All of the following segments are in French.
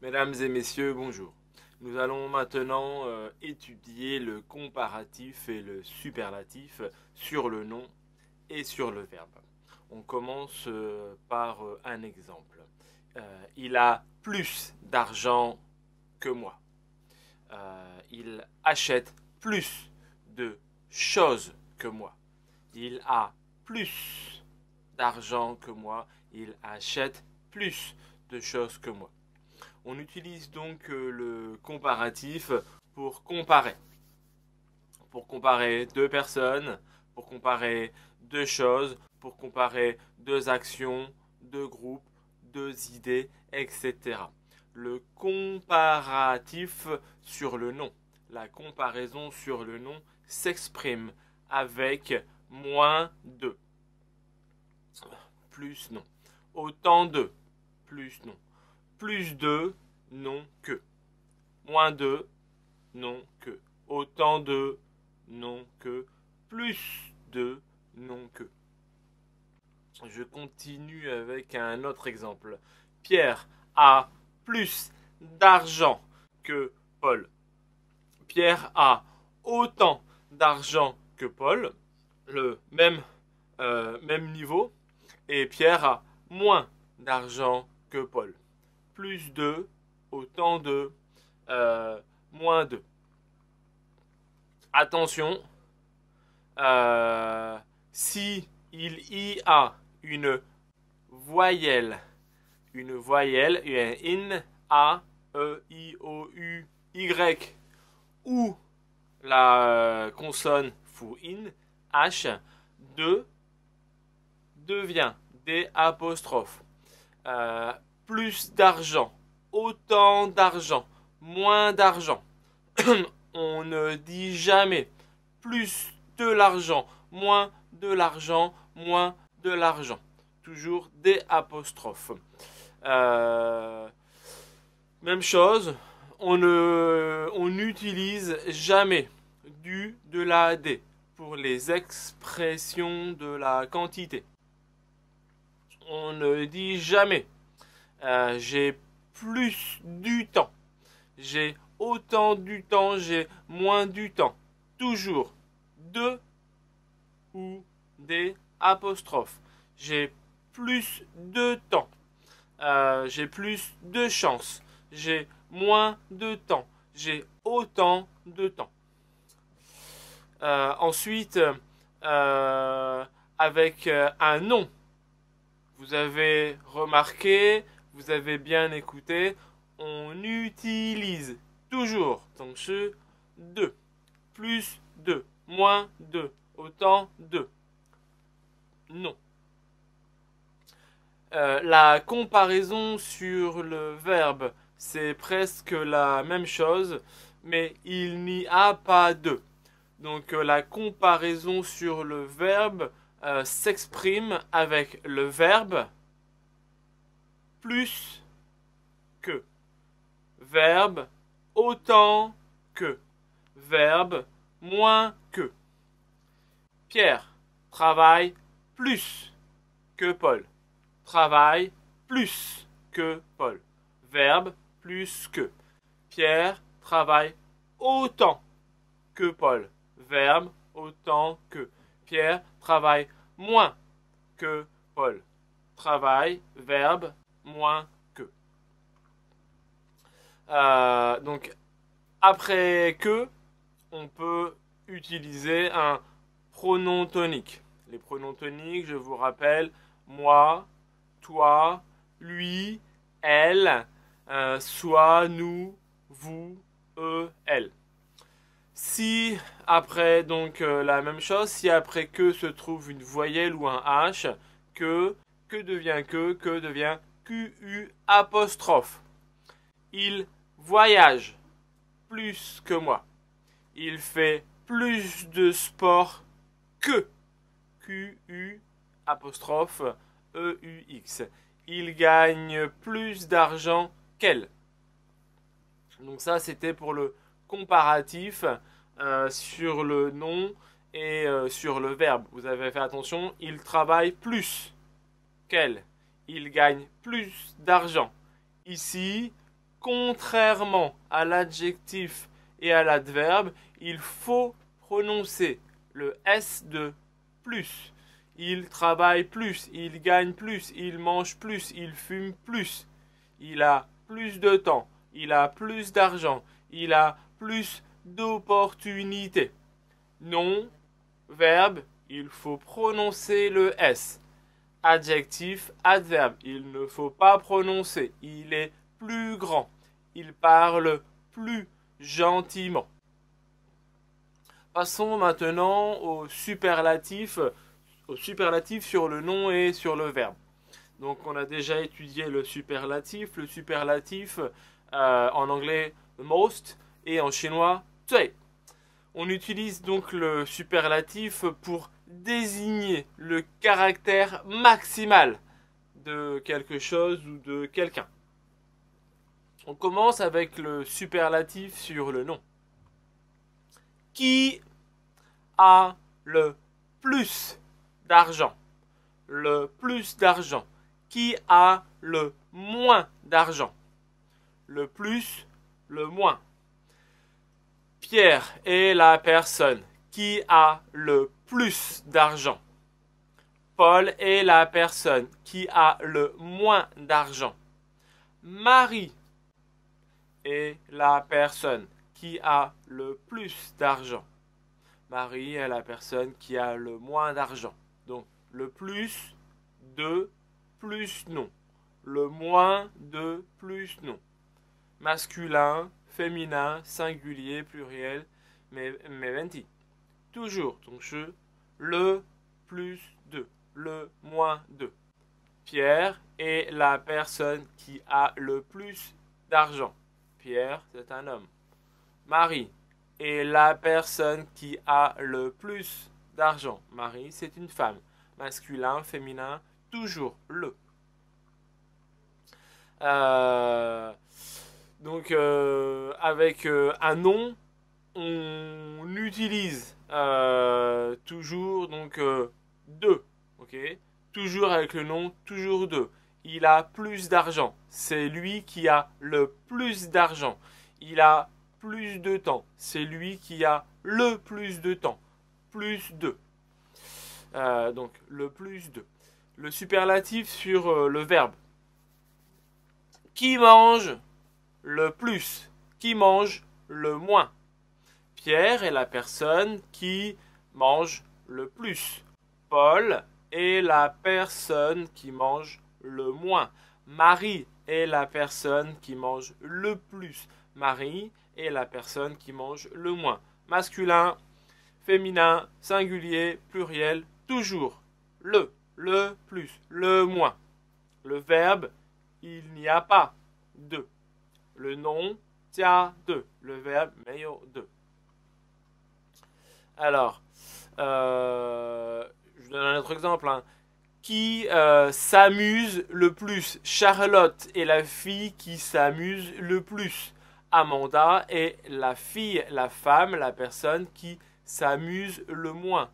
Mesdames et messieurs, bonjour. Nous allons maintenant étudier le comparatif et le superlatif sur le nom et sur le verbe. On commence par un exemple. Il a plus d'argent que moi. Il achète plus de choses que moi. Il a plus d'argent que moi. Il achète plus de choses que moi. On utilise donc le comparatif pour comparer. Pour comparer deux personnes, pour comparer deux choses, pour comparer deux actions, deux groupes, deux idées, etc. Le comparatif sur le nom, la comparaison sur le nom s'exprime avec moins de, plus non, autant de, plus non, plus de, non que, moins de, non que, autant de, non que, plus de, non que. Je continue avec un autre exemple. Pierre a plus d'argent que Paul. Pierre a autant d'argent que Paul, le même niveau, et Pierre a moins d'argent que Paul. Plus de, autant de, moins de. Attention, si il y a une voyelle, in, a, e, i, o, u, y, ou la consonne fou in, h, de devient des apostrophes. Plus d'argent, autant d'argent, moins d'argent. On ne dit jamais plus de l'argent, moins de l'argent, moins de l'argent. Toujours des apostrophes. Même chose, on n'utilise jamais du, de la, des pour les expressions de la quantité. On ne dit jamais j'ai plus du temps, j'ai autant du temps, j'ai moins du temps. Toujours de ou des apostrophes. J'ai plus de temps. J'ai plus de chance. J'ai moins de temps. J'ai autant de temps. Ensuite, avec un nom. Vous avez remarqué, vous avez bien écouté, on utilise toujours donc ce de, plus de, moins de, autant de. Non. La comparaison sur le verbe, c'est presque la même chose, mais il n'y a pas de. Donc la comparaison sur le verbe s'exprime avec le verbe plus que, verbe autant que, verbe moins que. Pierre travaille plus que Paul. Travaille plus que Paul. Verbe plus que. Pierre travaille autant que Paul. Verbe autant que. Pierre travaille moins que Paul. Travaille, verbe, moins que. Donc, après que, on peut utiliser un pronom tonique. Les pronoms toniques, je vous rappelle, moi, toi, lui, elle, soi, nous, vous, eux, elle. Si après donc la même chose, si après que se trouve une voyelle ou un H, que devient que devient QU apostrophe. Il voyage plus que moi. Il fait plus de sport que QU apostrophe EUX. Il gagne plus d'argent qu'elle. Donc ça c'était pour le comparatif sur le nom et sur le verbe. Vous avez fait attention, il travaille plus qu'elle. Il gagne plus d'argent. Ici, contrairement à l'adjectif et à l'adverbe, il faut prononcer le S de plus. Il travaille plus, il gagne plus, il mange plus, il fume plus. Il a plus de temps, il a plus d'argent, il a plus d'opportunités. Non, verbe, il faut prononcer le S. Adjectif, adverbe, il ne faut pas prononcer. Il est plus grand. Il parle plus gentiment. Passons maintenant au superlatif sur le nom et sur le verbe. Donc on a déjà étudié le superlatif. Le superlatif en anglais most et en chinois 最. On utilise donc le superlatif pour désigner le caractère maximal de quelque chose ou de quelqu'un. On commence avec le superlatif sur le nom. Qui a le plus d'argent? Le plus d'argent. Qui a le moins d'argent? Le plus, le moins. Pierre est la personne qui a le plus d'argent. Paul est la personne qui a le moins d'argent. Marie est la personne qui a le plus d'argent. Marie est la personne qui a le moins d'argent. Donc, le plus de plus non. Le moins de plus non. Masculin, féminin, singulier, pluriel, mais 20. Toujours, donc le plus de, le moins de. Pierre est la personne qui a le plus d'argent. Pierre, c'est un homme. Marie est la personne qui a le plus d'argent. Marie, c'est une femme. Masculin, féminin, toujours le. Donc, avec un nom, on utilise toujours donc de. Ok, toujours avec le nom, toujours de. Il a plus d'argent. C'est lui qui a le plus d'argent. Il a plus de temps. C'est lui qui a le plus de temps. Plus de. Donc, le plus de. Le superlatif sur le verbe. Qui mange le plus? Qui mange le moins? Pierre est la personne qui mange le plus. Paul est la personne qui mange le moins. Marie est la personne qui mange le plus. Marie est la personne qui mange le moins. Masculin, féminin, singulier, pluriel, toujours. Le plus, le moins. Le verbe, il n'y a pas de. Le nom, tia de. Le verbe, meilleur de. Alors, je vous donne un autre exemple. Qui s'amuse le plus? Charlotte est la fille qui s'amuse le plus. Amanda est la fille, la femme, la personne qui s'amuse le moins.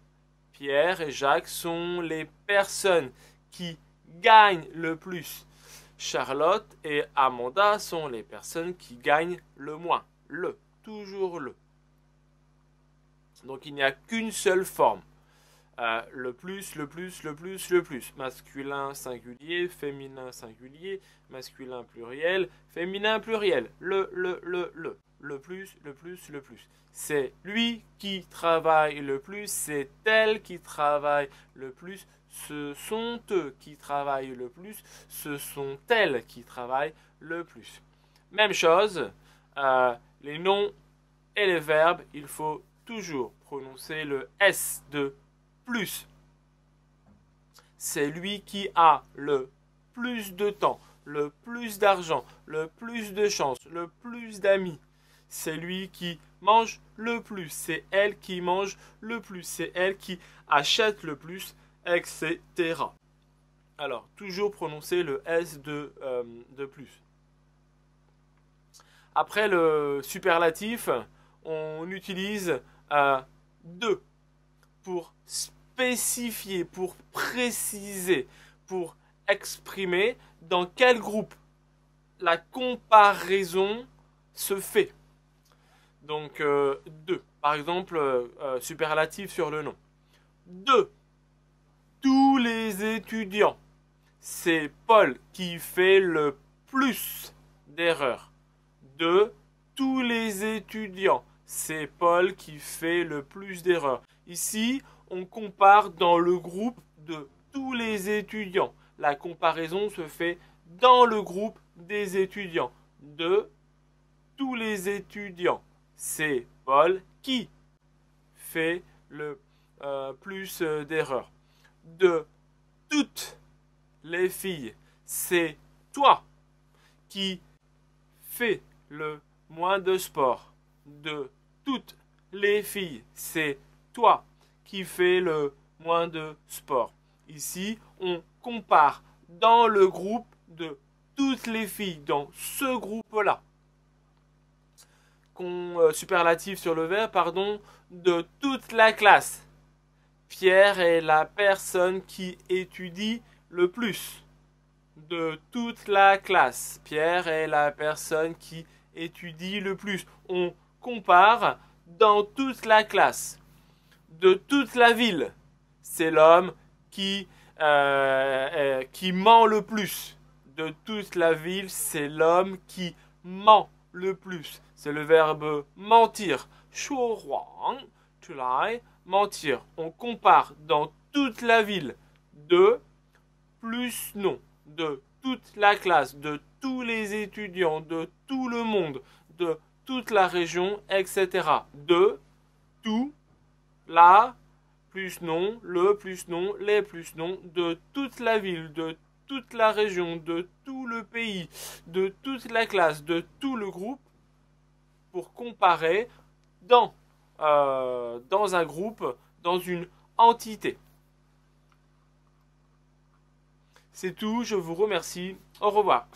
Pierre et Jacques sont les personnes qui gagnent le plus. Charlotte et Amanda sont les personnes qui gagnent le moins. Le, toujours le. Donc il n'y a qu'une seule forme. Le plus, le plus, le plus, le plus. Masculin singulier, féminin singulier, masculin pluriel, féminin pluriel. Le. Le plus, le plus, le plus. C'est lui qui travaille le plus, c'est elle qui travaille le plus, ce sont eux qui travaillent le plus, ce sont elles qui travaillent le plus. Même chose, les noms et les verbes, il faut toujours prononcer le S de plus. C'est lui qui a le plus de temps, le plus d'argent, le plus de chance, le plus d'amis. C'est lui qui mange le plus, c'est elle qui mange le plus, c'est elle qui achète le plus, etc. Alors, toujours prononcer le S de plus. Après le superlatif, on utilise de pour spécifier, pour préciser, pour exprimer dans quel groupe la comparaison se fait. Donc, de. Par exemple, superlatif sur le nom. De tous les étudiants, c'est Paul qui fait le plus d'erreurs. De tous les étudiants, c'est Paul qui fait le plus d'erreurs. Ici, on compare dans le groupe de tous les étudiants. La comparaison se fait dans le groupe des étudiants. De tous les étudiants, c'est Paul qui fait le plus d'erreurs. De toutes les filles, c'est toi qui fais le moins de sport. De toutes les filles, c'est toi qui fais le moins de sport. Ici, on compare dans le groupe de toutes les filles, dans ce groupe-là. Superlatif sur le verbe, pardon, de toute la classe. Pierre est la personne qui étudie le plus. De toute la classe. Pierre est la personne qui étudie le plus. On compare dans toute la classe. De toute la ville. C'est l'homme qui ment le plus. De toute la ville, c'est l'homme qui ment le plus. C'est le verbe mentir. 说谎, to lie, mentir. On compare dans toute la ville. De plus non. De toute la classe, de tous les étudiants, de tout le monde, de toute la région, etc. De tout, la, plus non, le plus non, les plus non, de toute la ville, de toute la région, de tout le pays, de toute la classe, de tout le groupe, pour comparer dans un groupe, dans une entité. C'est tout, je vous remercie. Au revoir.